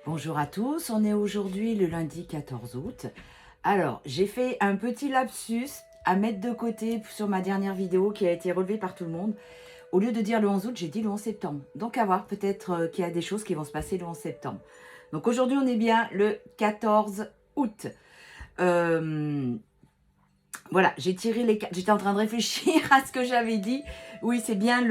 Bonjour à tous, on est aujourd'hui le lundi 14 août. Alors, j'ai fait un petit lapsus à mettre de côté sur ma dernière vidéo qui a été relevée par tout le monde. Au lieu de dire le 11 août, j'ai dit le 11 septembre. Donc à voir, peut-être qu'il y a des choses qui vont se passer le 11 septembre. Donc aujourd'hui, on est bien le 14 août. Voilà, j'ai tiré les cartes. J'étais en train de réfléchir à ce que j'avais dit. Oui, c'est bien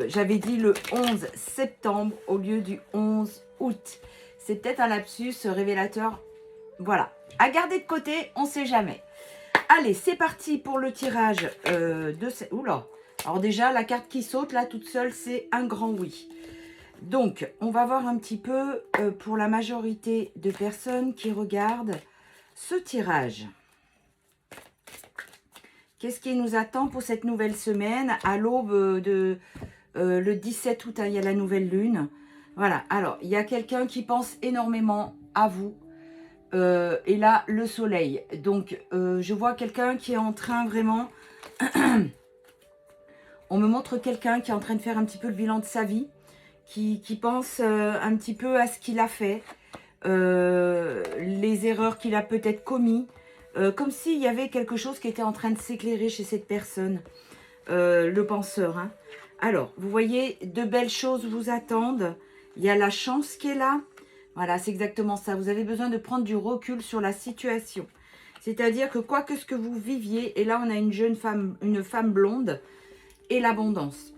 j'avais dit le 11 septembre au lieu du 11 août. C'est peut-être un lapsus révélateur. Voilà, à garder de côté, on ne sait jamais. Allez, c'est parti pour le tirage Oula. Alors déjà, la carte qui saute là toute seule, c'est un grand oui. Donc, on va voir un petit peu pour la majorité de personnes qui regardent ce tirage. Qu'est-ce qui nous attend pour cette nouvelle semaine à l'aube de le 17 août, hein, il y a la nouvelle lune. Voilà, alors, il y a quelqu'un qui pense énormément à vous. Et là, le soleil. Donc, je vois quelqu'un qui est en train vraiment... On me montre quelqu'un qui est en train de faire un petit peu le bilan de sa vie, qui pense un petit peu à ce qu'il a fait, les erreurs qu'il a peut-être commises, comme s'il y avait quelque chose qui était en train de s'éclairer chez cette personne, le penseur. Hein. Alors, vous voyez, de belles choses vous attendent. Il y a la chance qui est là. Voilà, c'est exactement ça. Vous avez besoin de prendre du recul sur la situation. C'est-à-dire que quoi que ce que vous viviez, et là on a une femme blonde, et l'abondance.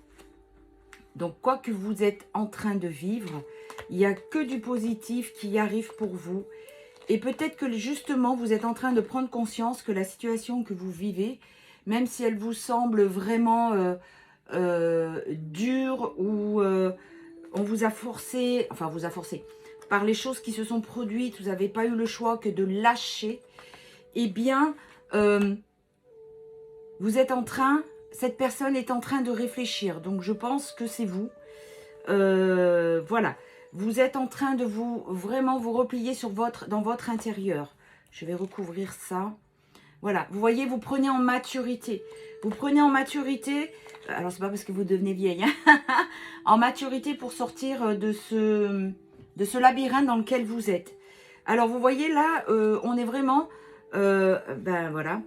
Donc, quoi que vous êtes en train de vivre, il n'y a que du positif qui arrive pour vous. Et peut-être que justement, vous êtes en train de prendre conscience que la situation que vous vivez, même si elle vous semble vraiment dure ou on vous a forcé, enfin, vous a forcé, par les choses qui se sont produites, vous n'avez pas eu le choix que de lâcher, eh bien, vous êtes en train... Cette personne est en train de réfléchir, donc je pense que c'est vous. Voilà, vous êtes en train de vraiment vous replier dans votre intérieur. Je vais recouvrir ça. Voilà, vous voyez, vous prenez en maturité. Vous prenez en maturité, alors c'est pas parce que vous devenez vieille, hein, en maturité pour sortir de ce labyrinthe dans lequel vous êtes. Alors vous voyez là, on est vraiment, ben voilà.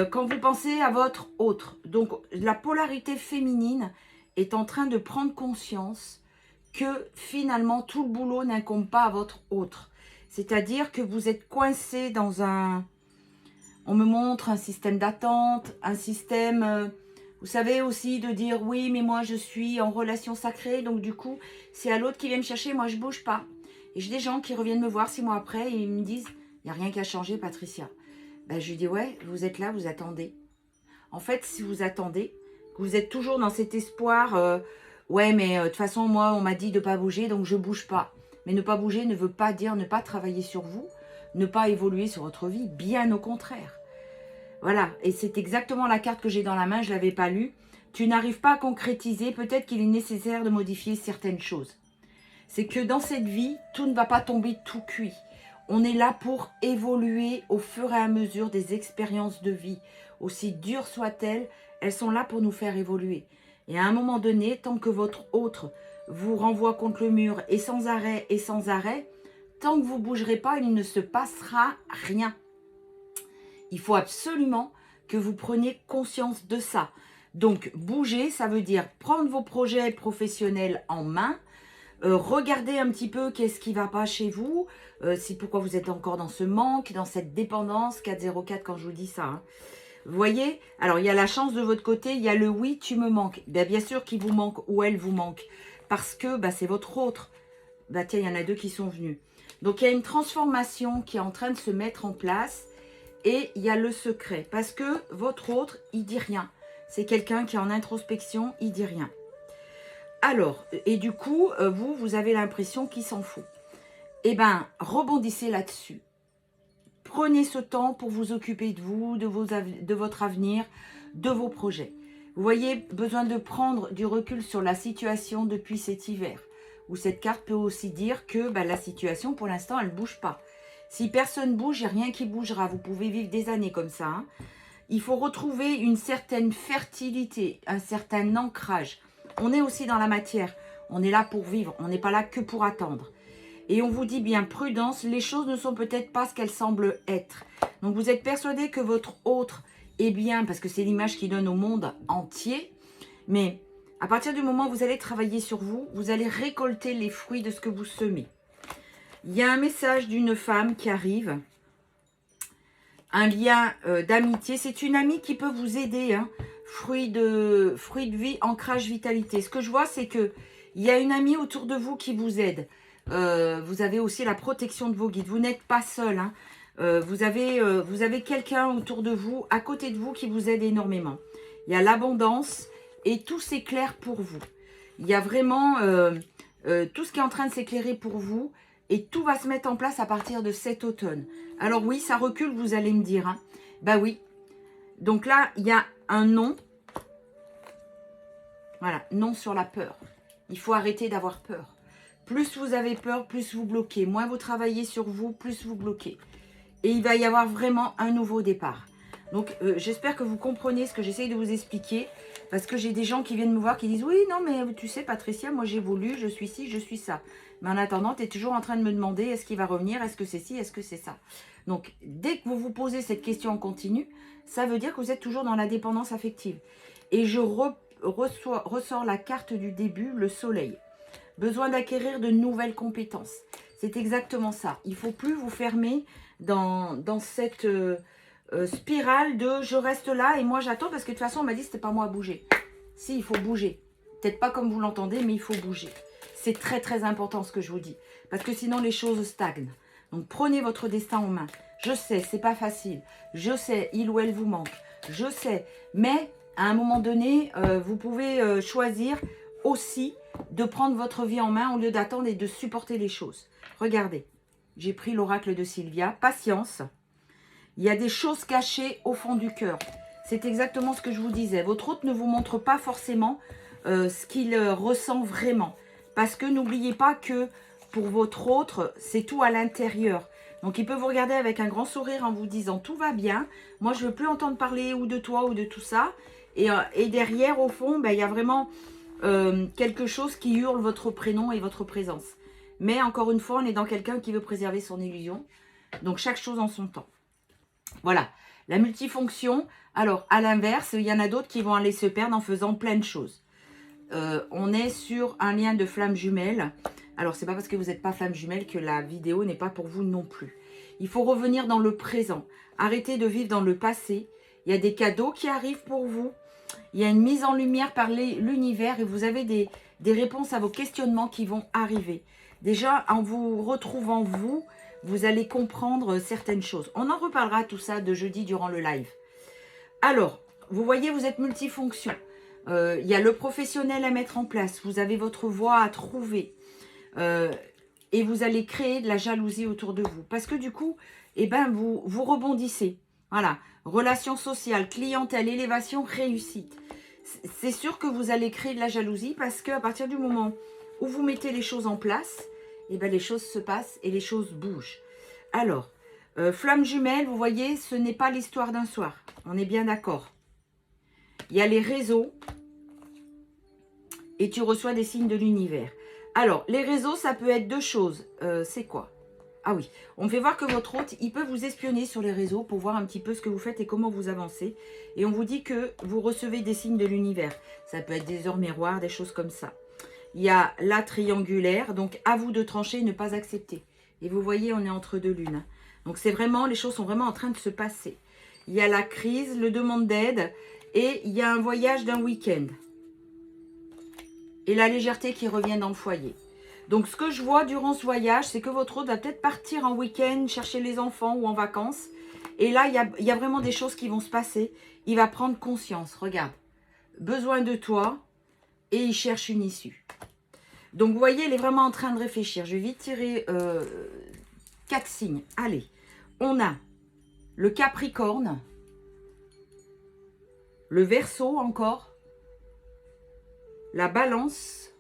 Quand vous pensez à votre autre, donc la polarité féminine est en train de prendre conscience que finalement tout le boulot n'incombe pas à votre autre. C'est-à-dire que vous êtes coincé dans un... On me montre un système d'attente, un système... vous savez aussi de dire oui mais moi je suis en relation sacrée, donc du coup c'est à l'autre qui vient me chercher, moi je bouge pas. Et j'ai des gens qui reviennent me voir 6 mois après et ils me disent il n'y a rien qu'à changer Patricia. Ben, je lui dis, ouais, vous êtes là, vous attendez. En fait, si vous attendez, que vous êtes toujours dans cet espoir, ouais, mais de toute façon, moi, on m'a dit de ne pas bouger, donc je ne bouge pas. Mais ne pas bouger ne veut pas dire ne pas travailler sur vous, ne pas évoluer sur votre vie, bien au contraire. Voilà, et c'est exactement la carte que j'ai dans la main, je ne l'avais pas lue. Tu n'arrives pas à concrétiser, peut-être qu'il est nécessaire de modifier certaines choses. C'est que dans cette vie, tout ne va pas tomber tout cuit. On est là pour évoluer au fur et à mesure des expériences de vie. Aussi dures soient-elles, elles sont là pour nous faire évoluer. Et à un moment donné, tant que votre autre vous renvoie contre le mur et sans arrêt, tant que vous ne bougerez pas, il ne se passera rien. Il faut absolument que vous preniez conscience de ça. Donc, bouger, ça veut dire prendre vos projets professionnels en main, regardez un petit peu qu'est-ce qui ne va pas chez vous, pourquoi vous êtes encore dans ce manque, dans cette dépendance, 404 quand je vous dis ça. Hein. Vous voyez, alors il y a la chance de votre côté, il y a le oui, tu me manques. Bien sûr qu'il vous manque ou elle vous manque, parce que c'est votre autre. Tiens, il y en a 2 qui sont venus. Donc il y a une transformation qui est en train de se mettre en place et il y a le secret, parce que votre autre, il dit rien. C'est quelqu'un qui est en introspection, il dit rien. Alors, et du coup, vous avez l'impression qu'il s'en fout. Eh bien, rebondissez là-dessus. Prenez ce temps pour vous occuper de vous, de votre avenir, de vos projets. Vous voyez, besoin de prendre du recul sur la situation depuis cet hiver. Où cette carte peut aussi dire que la situation, pour l'instant, elle ne bouge pas. Si personne ne bouge, il n'y a rien qui bougera. Vous pouvez vivre des années comme ça. Hein. Il faut retrouver une certaine fertilité, un certain ancrage. On est aussi dans la matière. On est là pour vivre, on n'est pas là que pour attendre. Et on vous dit bien, prudence, les choses ne sont peut-être pas ce qu'elles semblent être. Donc vous êtes persuadé que votre autre est bien, parce que c'est l'image qui donne au monde entier. Mais à partir du moment où vous allez travailler sur vous, vous allez récolter les fruits de ce que vous semez. Il y a un message d'une femme qui arrive. Un lien d'amitié. C'est une amie qui peut vous aider. Hein. Fruit de vie, ancrage, vitalité. Ce que je vois, c'est que il y a une amie autour de vous qui vous aide. Vous avez aussi la protection de vos guides. Vous n'êtes pas seul. Hein. Vous avez quelqu'un autour de vous, à côté de vous, qui vous aide énormément. Il y a l'abondance et tout s'éclaire pour vous. Il y a vraiment tout ce qui est en train de s'éclairer pour vous. Et tout va se mettre en place à partir de cet automne. Alors oui, ça recule, vous allez me dire. Hein. Bah oui. Donc là, il y a un non. Voilà, non sur la peur. Il faut arrêter d'avoir peur. Plus vous avez peur, plus vous bloquez. Moins vous travaillez sur vous, plus vous bloquez. Et il va y avoir vraiment un nouveau départ. Donc j'espère que vous comprenez ce que j'essaye de vous expliquer. Parce que j'ai des gens qui viennent me voir qui disent « Oui, non, mais tu sais, Patricia, moi j'évolue, je suis ci, je suis ça. » Mais en attendant, tu es toujours en train de me demander « Est-ce qu'il va revenir? Est-ce que c'est ci? Est-ce que c'est ça ?» Donc, dès que vous vous posez cette question en continu, ça veut dire que vous êtes toujours dans la dépendance affective. Et je ressors la carte du début, le soleil. Besoin d'acquérir de nouvelles compétences. C'est exactement ça. Il ne faut plus vous fermer dans cette... spirale de je reste là et moi j'attends parce que de toute façon on m'a dit c'était pas moi à bouger. Si, il faut bouger. Peut-être pas comme vous l'entendez, mais il faut bouger. C'est très très important ce que je vous dis. Parce que sinon les choses stagnent. Donc prenez votre destin en main. Je sais, c'est pas facile. Je sais, il ou elle vous manque. Je sais. Mais à un moment donné, vous pouvez choisir aussi de prendre votre vie en main au lieu d'attendre et de supporter les choses. Regardez, j'ai pris l'oracle de Sylvia. Patience. Il y a des choses cachées au fond du cœur. C'est exactement ce que je vous disais. Votre hôte ne vous montre pas forcément ce qu'il ressent vraiment. Parce que n'oubliez pas que pour votre autre, c'est tout à l'intérieur. Donc il peut vous regarder avec un grand sourire en vous disant « Tout va bien, moi je ne veux plus entendre parler ou de toi ou de tout ça. » Et derrière, au fond, ben, il y a vraiment quelque chose qui hurle votre prénom et votre présence. Mais encore une fois, on est dans quelqu'un qui veut préserver son illusion. Donc chaque chose en son temps. Voilà, la multifonction. Alors, à l'inverse, il y en a d'autres qui vont aller se perdre en faisant plein de choses. On est sur un lien de flamme jumelle. Alors, c'est pas parce que vous n'êtes pas flamme jumelle que la vidéo n'est pas pour vous non plus. Il faut revenir dans le présent. Arrêtez de vivre dans le passé. Il y a des cadeaux qui arrivent pour vous. Il y a une mise en lumière par l'univers et vous avez des réponses à vos questionnements qui vont arriver. Déjà, en vous retrouvant vous allez comprendre certaines choses. On en reparlera tout ça de jeudi durant le live. Alors, vous voyez, vous êtes multifonction. Il y a le professionnel à mettre en place. Vous avez votre voie à trouver. Et vous allez créer de la jalousie autour de vous. Parce que du coup, eh ben, vous rebondissez. Voilà. Relations sociales, clientèle, élévation, réussite. C'est sûr que vous allez créer de la jalousie parce qu'à partir du moment où vous mettez les choses en place, eh ben, les choses se passent et les choses bougent. Alors, flamme jumelle, vous voyez, ce n'est pas l'histoire d'un soir. On est bien d'accord. Il y a les réseaux et tu reçois des signes de l'univers. Alors, les réseaux, ça peut être deux choses. C'est quoi? Ah oui, on fait voir que votre hôte, il peut vous espionner sur les réseaux pour voir un petit peu ce que vous faites et comment vous avancez. Et on vous dit que vous recevez des signes de l'univers. Ça peut être des heures miroirs, des choses comme ça. Il y a la triangulaire, donc à vous de trancher, ne pas accepter. Et vous voyez, on est entre deux lunes. Donc c'est vraiment, les choses sont vraiment en train de se passer. Il y a la crise, le demande d'aide et il y a un voyage d'un week-end. Et la légèreté qui revient dans le foyer. Donc ce que je vois durant ce voyage, c'est que votre hôte va peut-être partir en week-end, chercher les enfants ou en vacances. Et là, il y a vraiment des choses qui vont se passer. Il va prendre conscience, regarde. Besoin de toi et il cherche une issue. Donc, vous voyez, il est vraiment en train de réfléchir. Je vais vite tirer 4 signes. Allez, on a le Capricorne, le Verseau encore, la Balance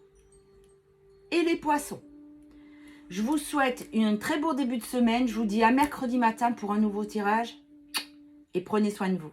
et les Poissons. Je vous souhaite un très beau début de semaine. Je vous dis à mercredi matin pour un nouveau tirage et prenez soin de vous.